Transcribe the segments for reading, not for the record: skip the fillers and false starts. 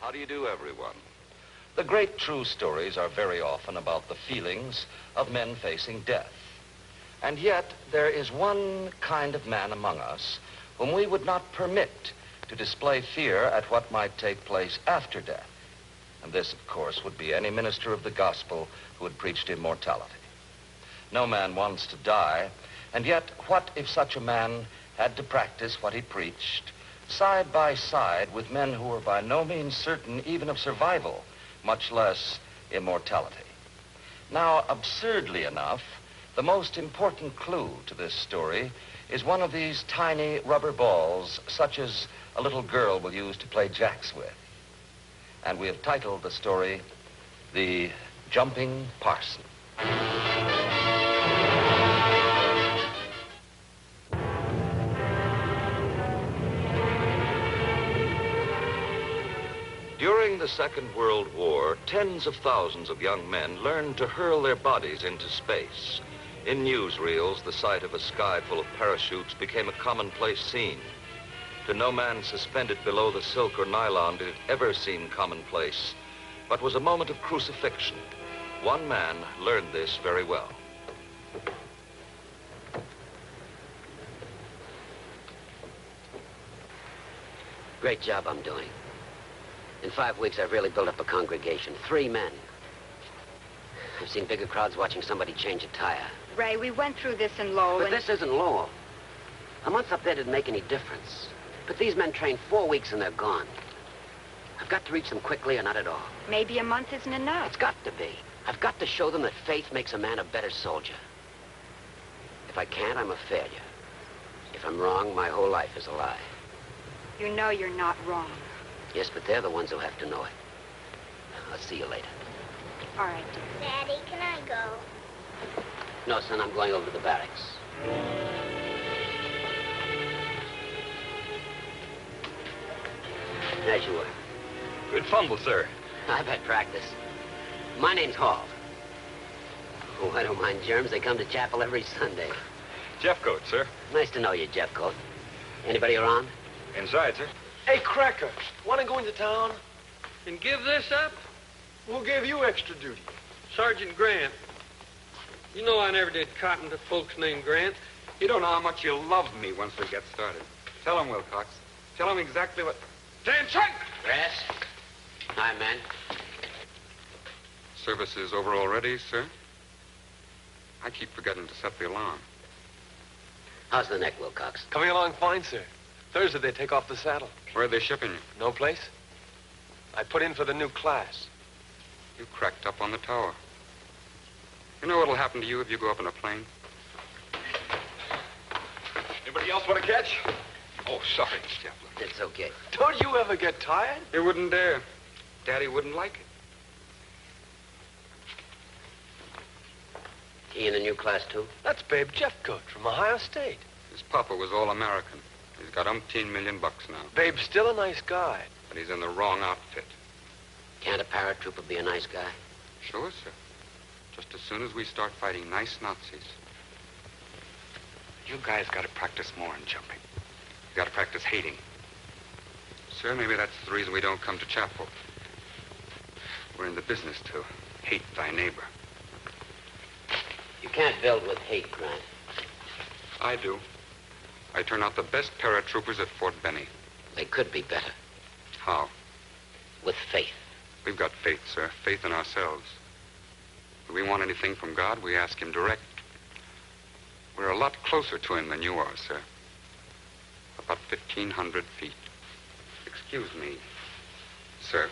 How do you do, everyone? The great true stories are very often about the feelings of men facing death. And yet, there is one kind of man among us whom we would not permit to display fear at what might take place after death. And this, of course, would be any minister of the gospel who had preached immortality. No man wants to die, and yet what if such a man had to practice what he preached side by side with men who were by no means certain even of survival, much less immortality? Now, absurdly enough, the most important clue to this story is one of these tiny rubber balls, such as a little girl will use to play jacks with. And we have titled the story, The Jumping Parson. During the Second World War, tens of thousands of young men learned to hurl their bodies into space. In newsreels, the sight of a sky full of parachutes became a commonplace scene. To no man suspended below the silk or nylon did it ever seem commonplace, but was a moment of crucifixion. One man learned this very well. Great job I'm doing. In 5 weeks, I've really built up a congregation. 3 men. I've seen bigger crowds watching somebody change a tire. Ray, we went through this in Lowell. But this isn't Lowell. A month up there didn't make any difference. But these men trained 4 weeks and they're gone. I've got to reach them quickly or not at all. Maybe a month isn't enough. It's got to be. I've got to show them that faith makes a man a better soldier. If I can't, I'm a failure. If I'm wrong, my whole life is a lie. You know you're not wrong. Yes, but they're the ones who have to know it. I'll see you later. All right, dear. Daddy, can I go? No, son, I'm going over to the barracks. As you were. Good fumble, sir. I've had practice. My name's Hall. Oh, I don't mind germs. They come to chapel every Sunday. Jeffcoat, sir. Nice to know you, Jeffcoat. Anybody around? Inside, sir. Hey, Cracker, want to go into town? And give this up? We'll give you extra duty. Sergeant Grant. You know I never did cotton to folks named Grant. You don't know how much you'll love me once we get started. Tell him, Wilcox. Tell him exactly what... Attention! Grass. Hi, man. Service is over already, sir? I keep forgetting to set the alarm. How's the neck, Wilcox? Coming along fine, sir. Thursday they take off the saddle. Where are they shipping you? No place. I put in for the new class. You cracked up on the tower. You know what'll happen to you if you go up in a plane? Anybody else want to catch? Oh, sorry, Chaplin. It's okay. Don't you ever get tired? You wouldn't dare. Daddy wouldn't like it. He in the new class, too? That's Babe Jeffcoat from Ohio State. His papa was all-American. He's got $umpteen million now. Babe's still a nice guy. But he's in the wrong outfit. Can't a paratrooper be a nice guy? Sure, sir. Just as soon as we start fighting nice Nazis. You guys got to practice more in jumping. You got to practice hating. Sir, maybe that's the reason we don't come to chapel. We're in the business to hate thy neighbor. You can't build with hate, Grant. I do. I turn out the best paratroopers at Fort Benny. They could be better. How? With faith. We've got faith, sir. Faith in ourselves. If we want anything from God, we ask him direct. We're a lot closer to him than you are, sir. About 1,500 feet. Excuse me, sir.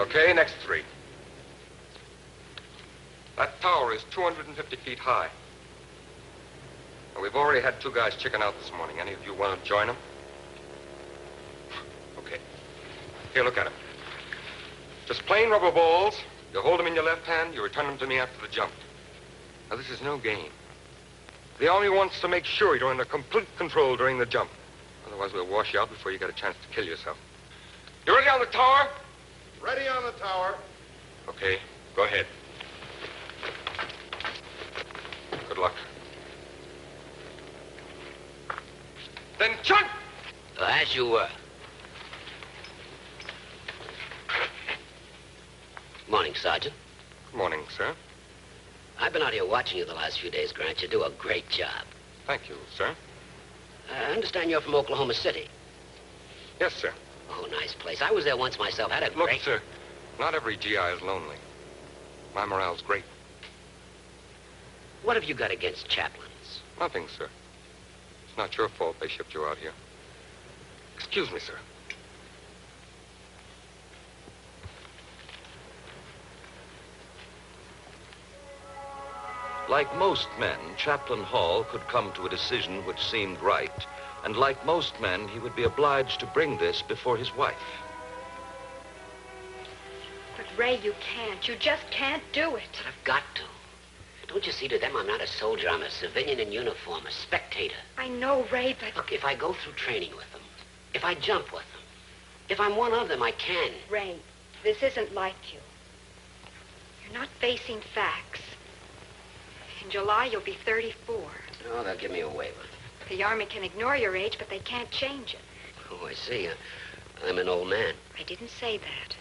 Okay, next 3. That tower is 250 feet high. Now, we've already had 2 guys chicken out this morning. Any of you want to join them? Okay. Here, look at them. Just plain rubber balls. You hold them in your left hand, you return them to me after the jump. Now, this is no game. The Army wants to make sure you're under complete control during the jump. Otherwise, we'll wash you out before you get a chance to kill yourself. You ready on the tower? Ready on the tower. Okay, go ahead. Good luck. Then jump! As you were. Morning, Sergeant. Good morning, sir. I've been out here watching you the last few days, Grant. You do a great job. Thank you, sir. I understand you're from Oklahoma City. Yes, sir. Oh, nice place. I was there once myself. Had a Look, great... sir, not every GI is lonely. My morale's great. What have you got against chaplains? Nothing, sir. It's not your fault they shipped you out here. Excuse me, sir. Like most men, Chaplin Hall could come to a decision which seemed right, and like most men, he would be obliged to bring this before his wife. But, Ray, you can't. You just can't do it. But I've got to. Don't you see, to them, I'm not a soldier. I'm a civilian in uniform, a spectator. I know, Ray, but... Look, if I go through training with them, if I jump with them, if I'm one of them, I can. Ray, this isn't like you. You're not facing facts. In July, you'll be 34. Oh, they'll give me a waiver. The Army can ignore your age, but they can't change it. Oh, I see. I'm an old man. I didn't say that.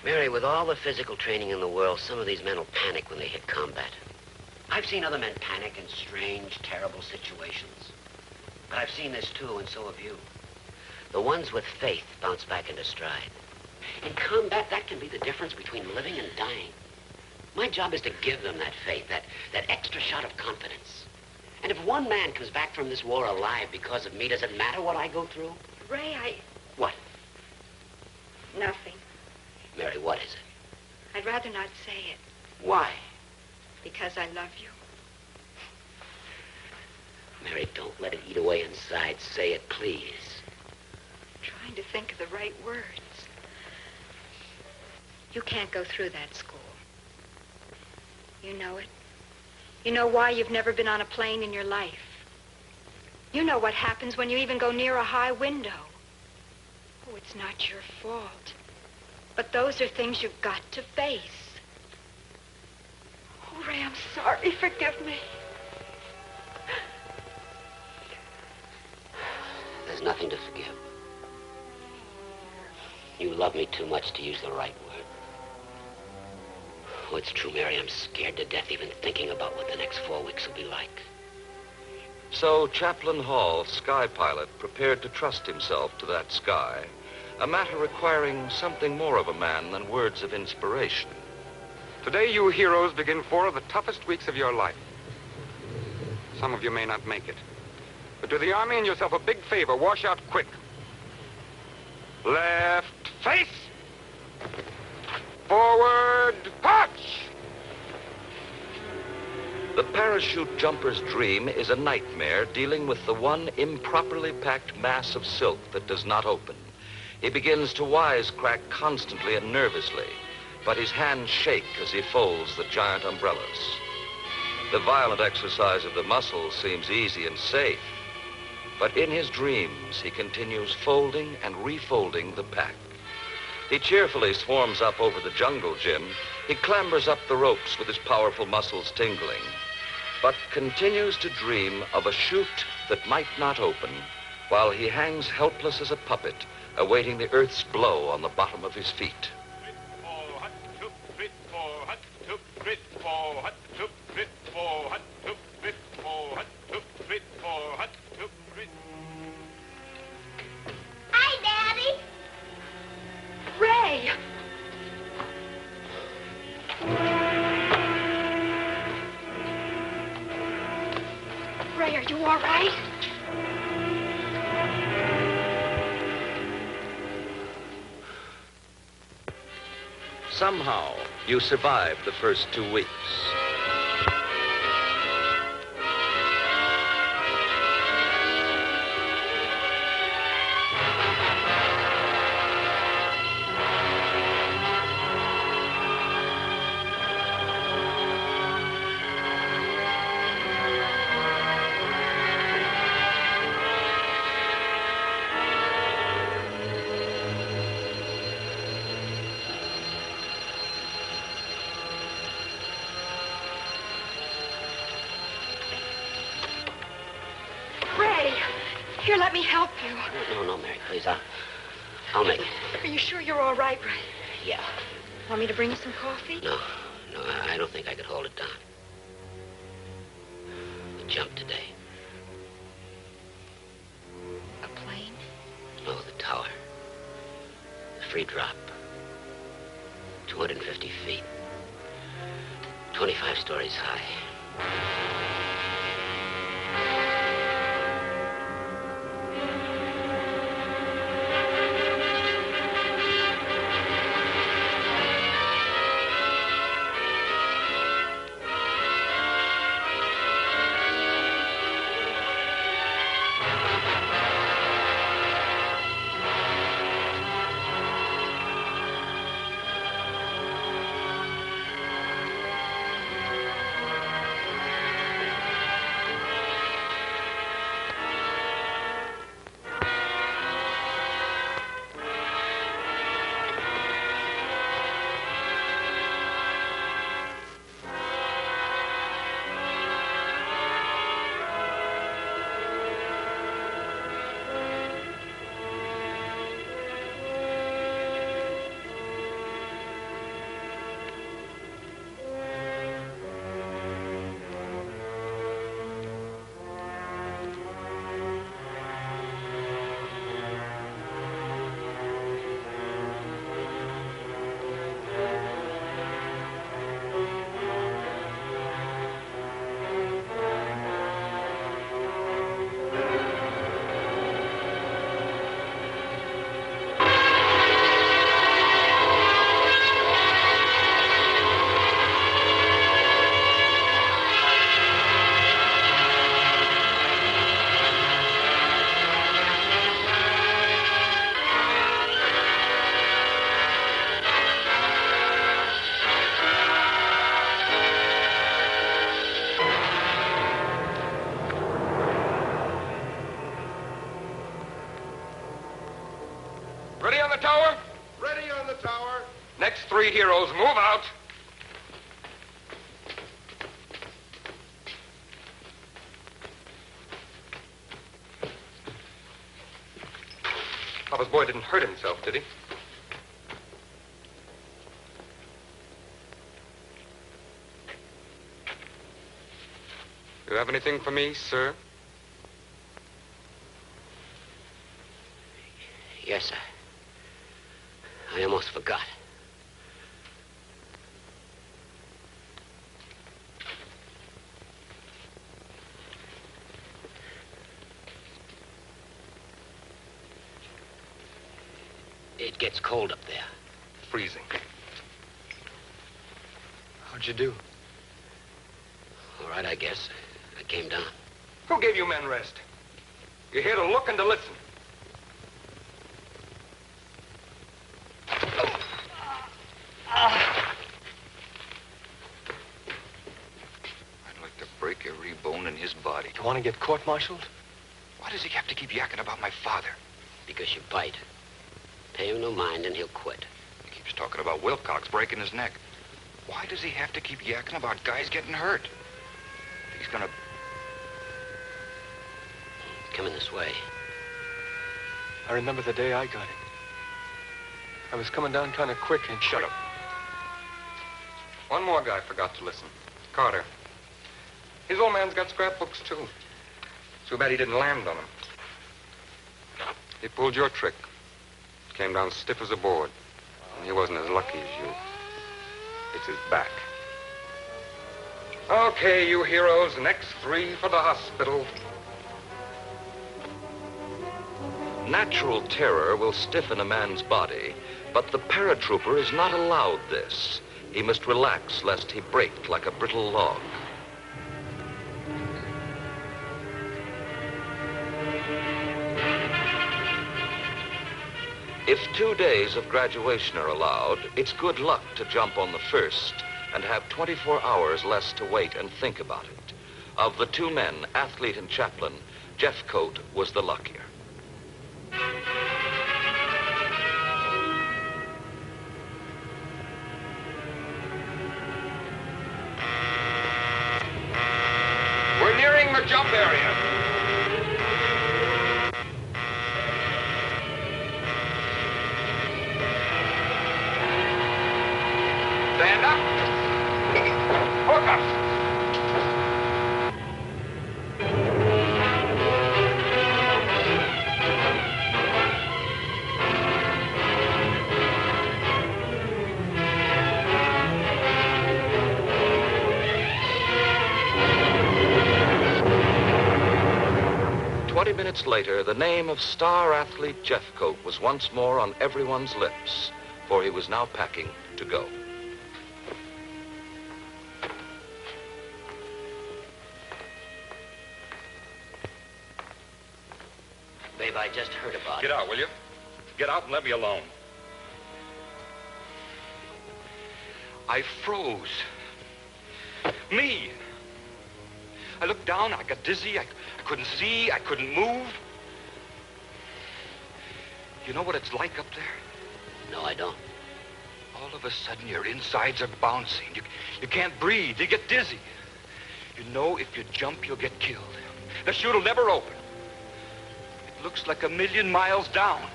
Mary, with all the physical training in the world, some of these men will panic when they hit combat. I've seen other men panic in strange, terrible situations. But I've seen this too, and so have you. The ones with faith bounce back into stride. In combat, that can be the difference between living and dying. My job is to give them that faith, that extra shot of confidence. And if one man comes back from this war alive because of me, does it matter what I go through? Ray, What? Nothing. Mary, what is it? I'd rather not say it, Why? because I love you. Mary, don't let it eat away inside. Say it, please. I'm trying to think of the right words. You can't go through that school. You know it. You know why you've never been on a plane in your life. You know what happens when you even go near a high window. Oh, it's not your fault. But those are things you've got to face. Oh, Ray, I'm sorry. Forgive me. There's nothing to forgive. You love me too much to use the right word. Oh, it's true, Mary. I'm scared to death even thinking about what the next 4 weeks will be like. So Chaplin Hall, sky pilot, prepared to trust himself to that sky, a matter requiring something more of a man than words of inspiration. Today, you heroes begin 4 of the toughest weeks of your life. Some of you may not make it. But do the Army and yourself a big favor. Wash out quick. Left face. Forward march. The parachute jumper's dream is a nightmare dealing with the one improperly packed mass of silk that does not open. He begins to wisecrack constantly and nervously, but his hands shake as he folds the giant umbrellas. The violent exercise of the muscles seems easy and safe, but in his dreams, he continues folding and refolding the pack. He cheerfully swarms up over the jungle gym. He clambers up the ropes with his powerful muscles tingling, but continues to dream of a chute that might not open while he hangs helpless as a puppet, awaiting the earth's blow on the bottom of his feet. Hi, Daddy. Ray! Ray, are you all right? Somehow, you survived the first 2 weeks. Here, let me help you. No, Mary, please. I'll make it. Are you sure you're all right, Ray? Yeah. Want me to bring you some coffee? No, I don't think I could hold it down. The jump today. A plane? No, the tower. The free drop. 250 feet. 25 stories high. Ready on the tower? Ready on the tower. Next 3 heroes, move out. Papa's boy didn't hurt himself, did he? You have anything for me, sir? Yes, I almost forgot. It gets cold up there. Freezing. How'd you do? All right, I guess. I came down. Who gave you men rest? You're here to look and to listen. I'd like to break every bone in his body. You want to get court-martialed? Why does he have to keep yakking about my father? Because you bite. Pay him no mind and he'll quit. He keeps talking about Wilcox breaking his neck. Why does he have to keep yakking about guys getting hurt? He's gonna... Coming this way. I remember the day I got it. I was coming down kind of quick and... Shut up. One more guy forgot to listen. Carter. His old man's got scrapbooks, too. Too bad he didn't land on them. He pulled your trick. Came down stiff as a board. And he wasn't as lucky as you. It's his back. Okay, you heroes, next 3 for the hospital. Natural terror will stiffen a man's body, but the paratrooper is not allowed this. He must relax lest he break like a brittle log. If 2 days of graduation are allowed, it's good luck to jump on the first and have 24 hours less to wait and think about it. Of the 2 men, athlete and chaplain, Jeffcoat was the luckier. We're nearing the jump area. Stand up. Hook up. 20 minutes later, the name of star athlete Jeffcoat was once more on everyone's lips, for he was now packing to go. Babe, I just heard about Get it. out, will you? Get out and let me alone. I froze. Me. I looked down, I got dizzy, I couldn't see, I couldn't move. You know what it's like up there? No, I don't. All of a sudden, your insides are bouncing. You can't breathe, you get dizzy. You know if you jump, you'll get killed. The chute will never open. It looks like 1,000,000 miles down.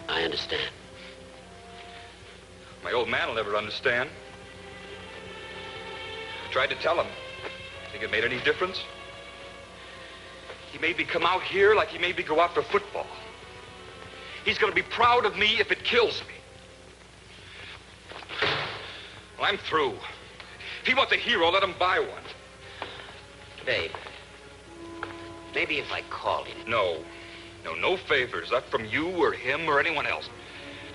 I understand. My old man will never understand. I tried to tell him. Think it made any difference? He made me come out here like he made me go out for football. He's going to be proud of me if it kills me. Well, I'm through. If he wants a hero, let him buy one. Babe, maybe if I call him. No. No favors. Not from you or him or anyone else.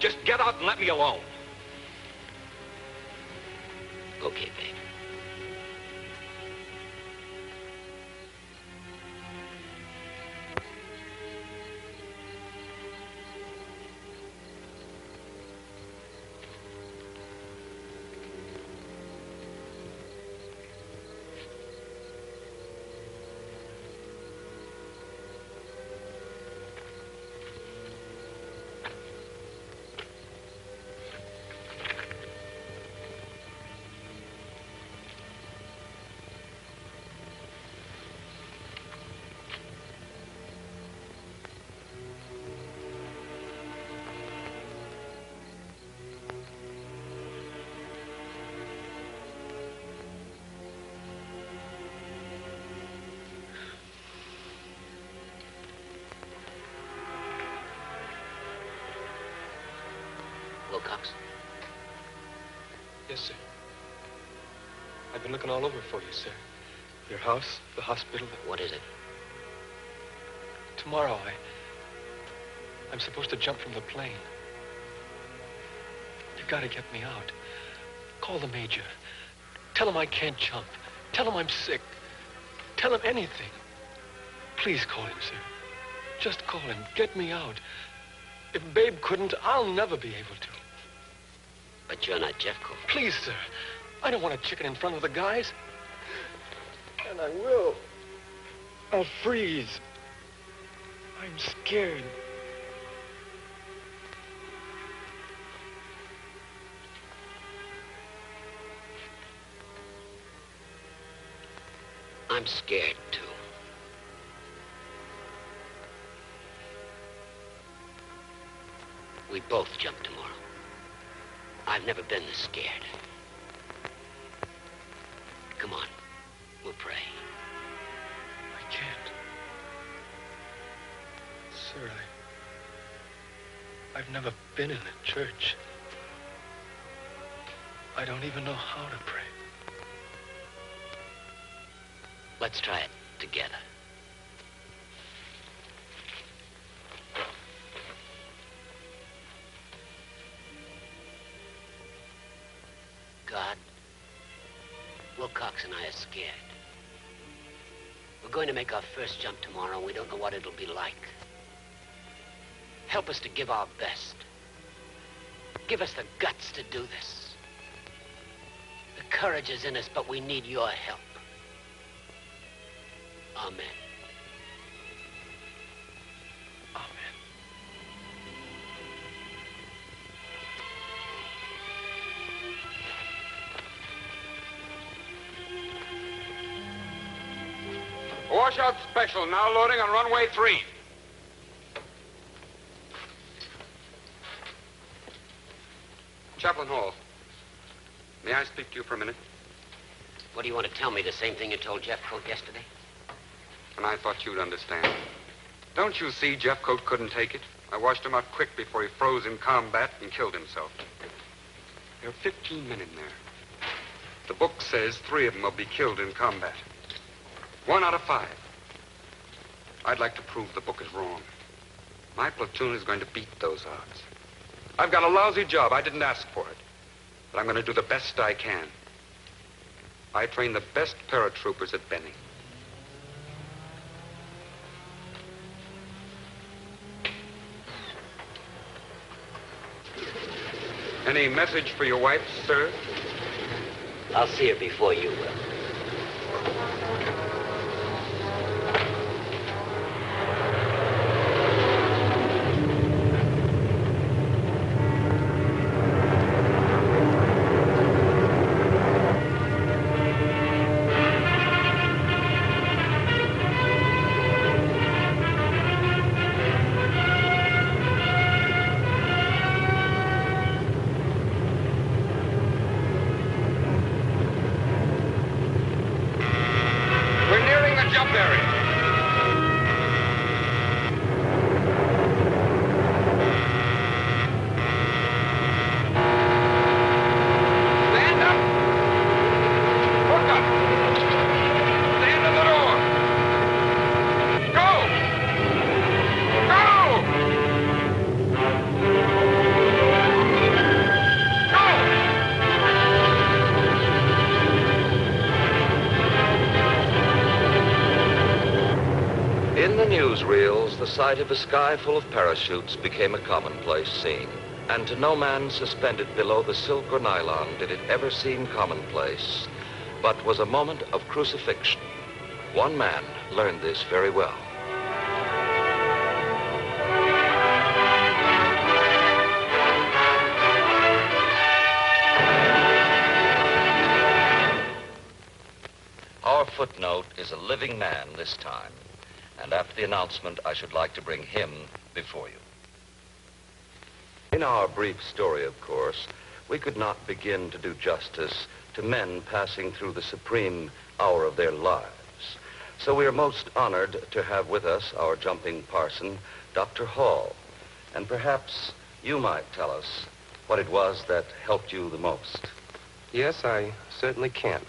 Just get out and let me alone. Okay, babe. Wilcox? Yes, sir. I've been looking all over for you, sir. Your house, the hospital. What is it? Tomorrow, I'm supposed to jump from the plane. You gotta get me out. Call the major. Tell him I can't jump. Tell him I'm sick. Tell him anything. Please call him, sir. Just call him. Get me out. If Babe couldn't, I'll never be able to. But you're not Jeffcoat. Please, sir. I don't want a chicken in front of the guys. And I will. I'll freeze. I'm scared. I'm scared, too. We both jump tomorrow. I've never been this scared. Come on. We'll pray. I can't. Sir, I've never been in a church. I don't even know how to pray. Let's try it together. Wilcox and I are scared. We're going to make our first jump tomorrow, and we don't know what it'll be like. Help us to give our best. Give us the guts to do this. The courage is in us, but we need your help. Amen. Amen. Washout special, now loading on runway 3. Chaplin Hall. May I speak to you for a minute? What do you want to tell me? The same thing you told Jeff Coat yesterday? And I thought you'd understand. Don't you see Jeff Coat couldn't take it? I washed him out quick before he froze in combat and killed himself. There are 15 men in there. The book says 3 of them will be killed in combat. 1 out of 5. I'd like to prove the book is wrong. My platoon is going to beat those odds. I've got a lousy job. I didn't ask for it. But I'm going to do the best I can. I train the best paratroopers at Benning. Any message for your wife, sir? I'll see her before you will. The sight of a sky full of parachutes became a commonplace scene. And to no man suspended below the silk or nylon did it ever seem commonplace, but was a moment of crucifixion. One man learned this very well. Our footnote is a living man this time. And after the announcement, I should like to bring him before you. In our brief story, of course, we could not begin to do justice to men passing through the supreme hour of their lives. So we are most honored to have with us our jumping parson, Dr. Hall. And perhaps you might tell us what it was that helped you the most. Yes, I certainly can.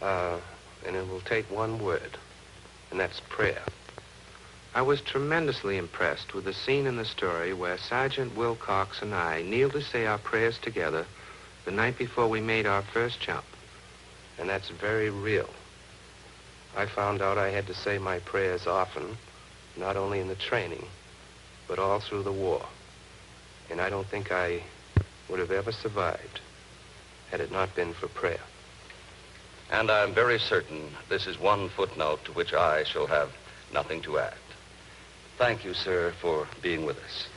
And it will take one word. And that's prayer. I was tremendously impressed with the scene in the story where Sergeant Wilcox and I kneeled to say our prayers together the night before we made our first jump. And that's very real. I found out I had to say my prayers often, not only in the training, but all through the war. And I don't think I would have ever survived had it not been for prayer. And I'm very certain this is one footnote to which I shall have nothing to add. Thank you, sir, for being with us.